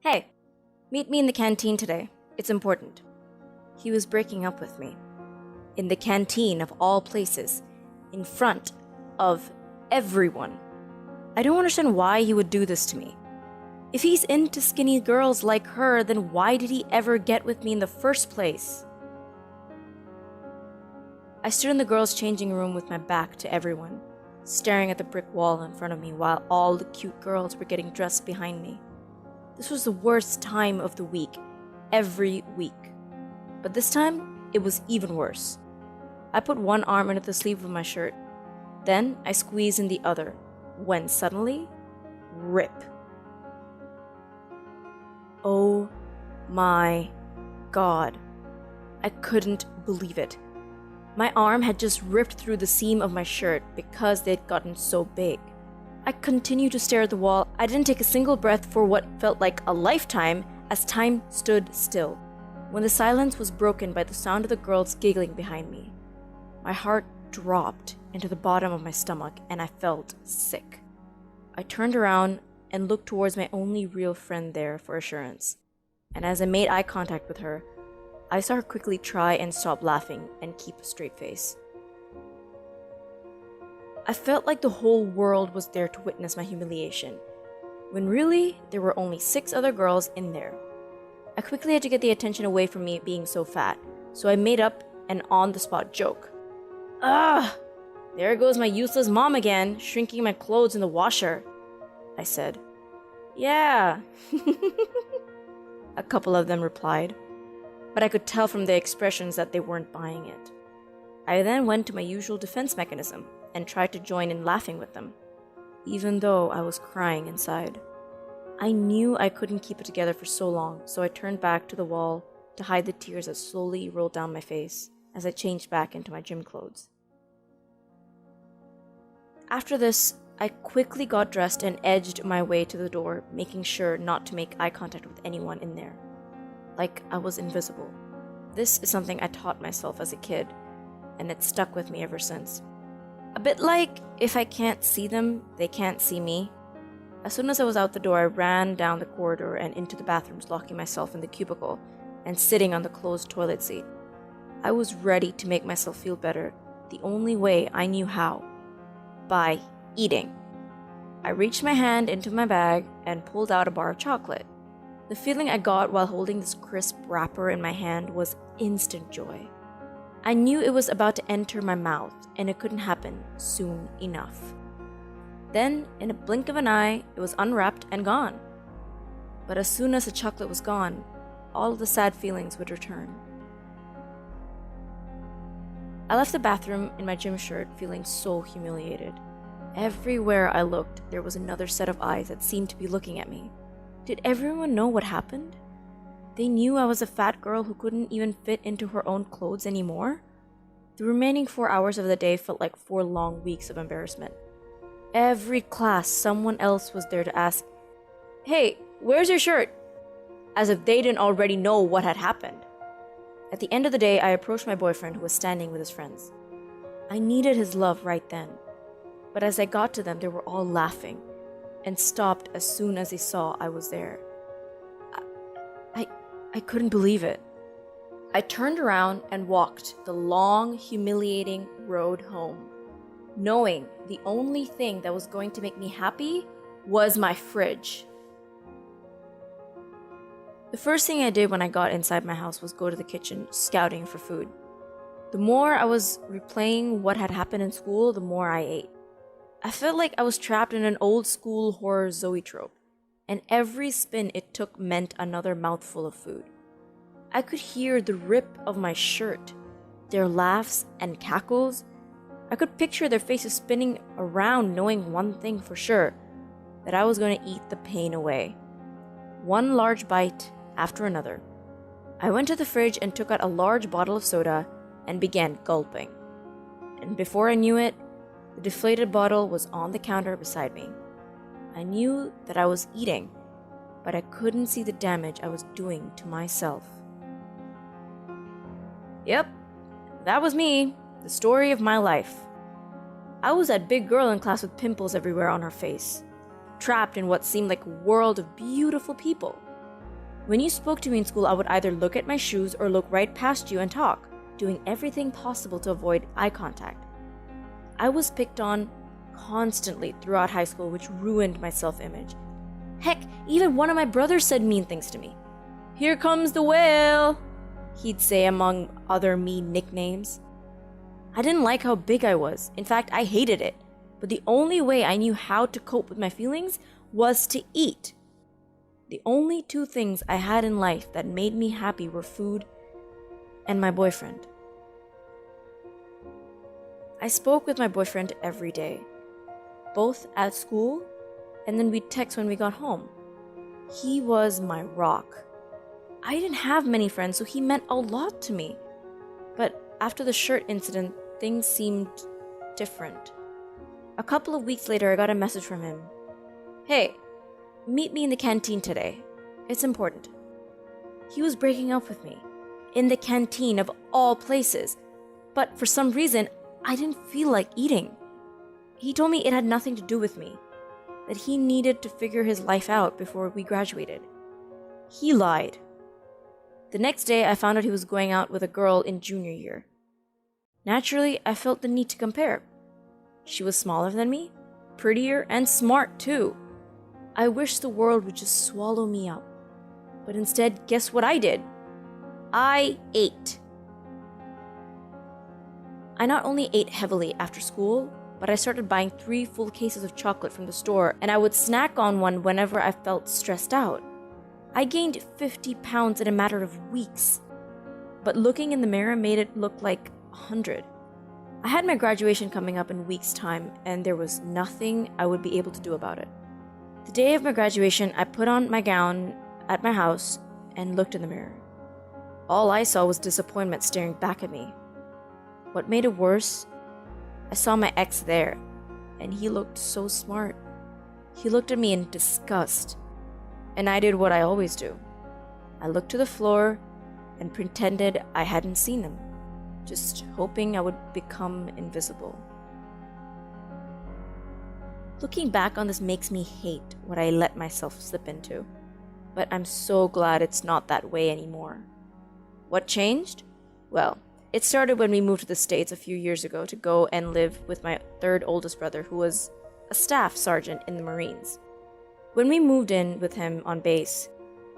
Hey, meet me in the canteen today. It's important. He was breaking up with me. In the canteen of all places. In front of everyone. I don't understand why he would do this to me. If he's into skinny girls like her, then why did he ever get with me in the first place? I stood in the girls' changing room with my back to everyone, staring at the brick wall in front of me while all the cute girls were getting dressed behind me. This was the worst time of the week, every week. But this time, it was even worse. I put one arm into the sleeve of my shirt. Then I squeezed in the other, when suddenly, rip. Oh my God. I couldn't believe it. My arm had just ripped through the seam of my shirt because they'd gotten so big. I continued to stare at the wall. I didn't take a single breath for what felt like a lifetime as time stood still, when the silence was broken by the sound of the girls giggling behind me. My heart dropped into the bottom of my stomach and I felt sick. I turned around and looked towards my only real friend there for assurance. And as I made eye contact with her, I saw her quickly try and stop laughing and keep a straight face. I felt like the whole world was there to witness my humiliation, when really there were only 6 other girls in there. I quickly had to get the attention away from me being so fat, so I made up an on-the-spot joke. Ugh! There goes my useless mom again, shrinking my clothes in the washer, I said. Yeah. A couple of them replied, but I could tell from their expressions that they weren't buying it. I then went to my usual defense mechanism and tried to join in laughing with them, even though I was crying inside. I knew I couldn't keep it together for so long, so I turned back to the wall to hide the tears that slowly rolled down my face as I changed back into my gym clothes. After this, I quickly got dressed and edged my way to the door, making sure not to make eye contact with anyone in there. Like I was invisible. This is something I taught myself as a kid, and it's stuck with me ever since. A bit like, if I can't see them, they can't see me. As soon as I was out the door, I ran down the corridor and into the bathrooms, locking myself in the cubicle and sitting on the closed toilet seat. I was ready to make myself feel better, the only way I knew how. By eating. I reached my hand into my bag and pulled out a bar of chocolate. The feeling I got while holding this crisp wrapper in my hand was instant joy. I knew it was about to enter my mouth, and it couldn't happen soon enough. Then, in a blink of an eye, it was unwrapped and gone. But as soon as the chocolate was gone, all of the sad feelings would return. I left the bathroom in my gym shirt feeling so humiliated. Everywhere I looked, there was another set of eyes that seemed to be looking at me. Did everyone know what happened? They knew I was a fat girl who couldn't even fit into her own clothes anymore? The remaining 4 hours of the day felt like 4 long weeks of embarrassment. Every class, someone else was there to ask, "Hey, where's your shirt?" As if they didn't already know what had happened. At the end of the day, I approached my boyfriend who was standing with his friends. I needed his love right then. But as I got to them, they were all laughing and stopped as soon as they saw I was there. I couldn't believe it. I turned around and walked the long, humiliating road home, knowing the only thing that was going to make me happy was my fridge. The first thing I did when I got inside my house was go to the kitchen, scouting for food. The more I was replaying what had happened in school, the more I ate. I felt like I was trapped in an old school horror zoetrope, and every spin it took meant another mouthful of food. I could hear the rip of my shirt, their laughs and cackles. I could picture their faces spinning around, knowing one thing for sure, that I was going to eat the pain away. One large bite after another. I went to the fridge and took out a large bottle of soda and began gulping. And before I knew it, the deflated bottle was on the counter beside me. I knew that I was eating, but I couldn't see the damage I was doing to myself. Yep, that was me, the story of my life. I was that big girl in class with pimples everywhere on her face, trapped in what seemed like a world of beautiful people. When you spoke to me in school, I would either look at my shoes or look right past you and talk, doing everything possible to avoid eye contact. I was picked on constantly throughout high school, which ruined my self-image. Heck, even one of my brothers said mean things to me. "Here comes the whale," he'd say among other mean nicknames. I didn't like how big I was. In fact, I hated it. But the only way I knew how to cope with my feelings was to eat. The only two things I had in life that made me happy were food and my boyfriend. I spoke with my boyfriend every day, both at school and then we'd text when we got home. He was my rock. I didn't have many friends, so he meant a lot to me. But after the shirt incident, things seemed different. A couple of weeks later, I got a message from him. "Hey, meet me in the canteen today. It's important." He was breaking up with me, in the canteen of all places. But for some reason, I didn't feel like eating. He told me it had nothing to do with me, that he needed to figure his life out before we graduated. He lied. The next day, I found out he was going out with a girl in junior year. Naturally, I felt the need to compare. She was smaller than me, prettier, and smart too. I wished the world would just swallow me up. But instead, guess what I did? I ate. I not only ate heavily after school, but I started buying 3 full cases of chocolate from the store, and I would snack on one whenever I felt stressed out. I gained 50 pounds in a matter of weeks, but looking in the mirror made it look like 100. I had my graduation coming up in weeks' time, and there was nothing I would be able to do about it. The day of my graduation, I put on my gown at my house and looked in the mirror. All I saw was disappointment staring back at me. What made it worse, I saw my ex there, and he looked so smart. He looked at me in disgust, and I did what I always do. I looked to the floor and pretended I hadn't seen him, just hoping I would become invisible. Looking back on this makes me hate what I let myself slip into, but I'm so glad it's not that way anymore. What changed? Well, it started when we moved to the States a few years ago to go and live with my third oldest brother, who was a staff sergeant in the Marines. When we moved in with him on base,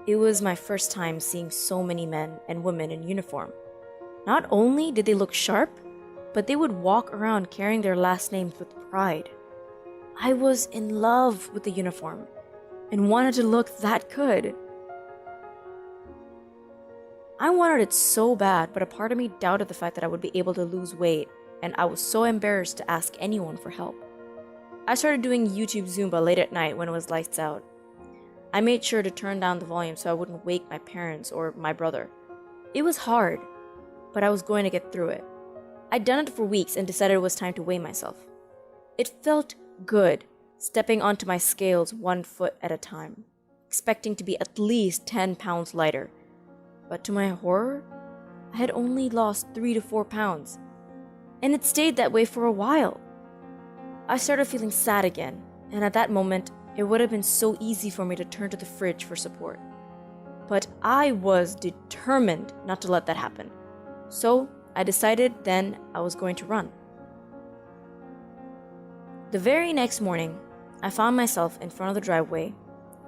it was my first time seeing so many men and women in uniform. Not only did they look sharp, but they would walk around carrying their last names with pride. I was in love with the uniform and wanted to look that good. I wanted it so bad, but a part of me doubted the fact that I would be able to lose weight, and I was so embarrassed to ask anyone for help. I started doing YouTube Zumba late at night when it was lights out. I made sure to turn down the volume so I wouldn't wake my parents or my brother. It was hard, but I was going to get through it. I'd done it for weeks and decided it was time to weigh myself. It felt good, stepping onto my scales 1 foot at a time, expecting to be at least 10 pounds lighter. But to my horror, I had only lost 3 to 4 pounds, and it stayed that way for a while. I started feeling sad again, and at that moment, it would have been so easy for me to turn to the fridge for support. But I was determined not to let that happen. So I decided then I was going to run. The very next morning, I found myself in front of the driveway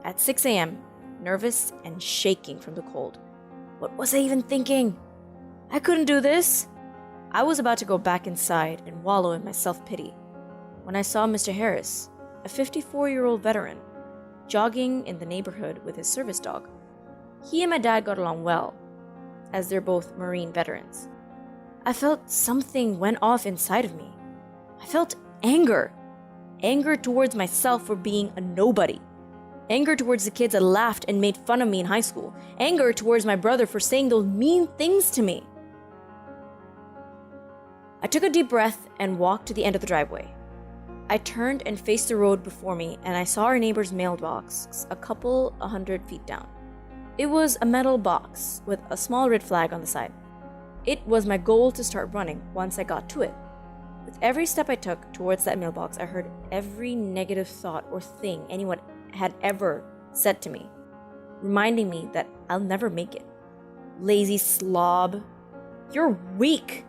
at 6 a.m., nervous and shaking from the cold. What was I even thinking? I couldn't do this. I was about to go back inside and wallow in my self-pity when I saw Mr. Harris, a 54-year-old veteran, jogging in the neighborhood with his service dog. He and my dad got along well, as they're both Marine veterans. I felt something went off inside of me. I felt anger. Anger towards myself for being a nobody. Anger towards the kids that laughed and made fun of me in high school. Anger towards my brother for saying those mean things to me. I took a deep breath and walked to the end of the driveway. I turned and faced the road before me, and I saw our neighbor's mailbox a couple 100 feet down. It was a metal box with a small red flag on the side. It was my goal to start running once I got to it. With every step I took towards that mailbox, I heard every negative thought or thing anyone had ever said to me. reminding me that I'll never make it. Lazy slob. You're weak.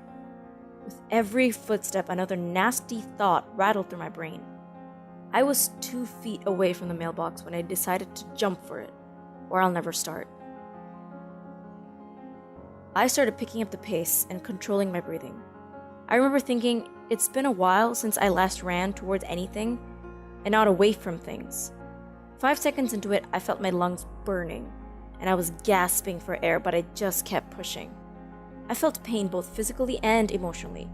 With every footstep, another nasty thought rattled through my brain. I was 2 feet away from the mailbox when I decided to jump for it, or I'll never start. I started picking up the pace and controlling my breathing. I remember thinking, it's been a while since I last ran towards anything and not away from things. 5 seconds into it, I felt my lungs burning, and I was gasping for air, but I just kept pushing. I felt pain both physically and emotionally.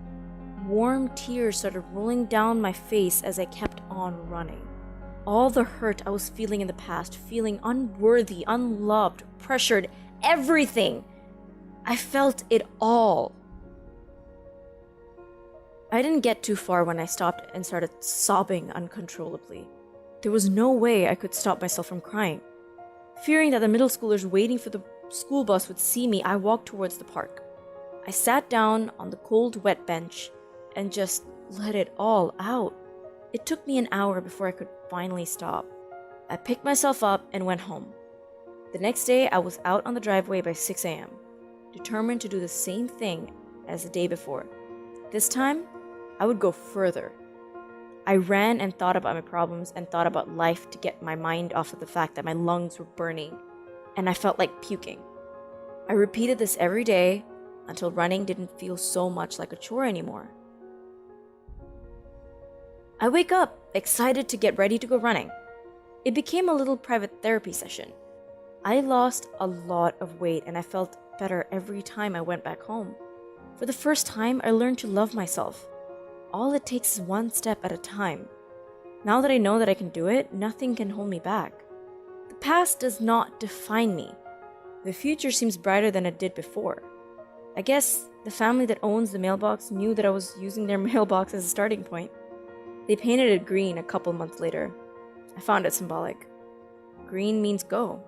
Warm tears started rolling down my face as I kept on running. All the hurt I was feeling in the past, feeling unworthy, unloved, pressured, everything. I felt it all. I didn't get too far when I stopped and started sobbing uncontrollably. There was no way I could stop myself from crying. Fearing that the middle schoolers waiting for the school bus would see me, I walked towards the park. I sat down on the cold, wet bench and just let it all out. It took me an hour before I could finally stop. I picked myself up and went home. The next day, I was out on the driveway by 6 a.m., determined to do the same thing as the day before. This time, I would go further. I ran and thought about my problems and thought about life to get my mind off of the fact that my lungs were burning and I felt like puking. I repeated this every day until running didn't feel so much like a chore anymore. I wake up, excited to get ready to go running. It became a little private therapy session. I lost a lot of weight and I felt better every time I went back home. For the first time, I learned to love myself. All it takes is one step at a time. Now that I know that I can do it, nothing can hold me back. The past does not define me. The future seems brighter than it did before. I guess the family that owns the mailbox knew that I was using their mailbox as a starting point. They painted it green a couple months later. I found it symbolic. Green means go.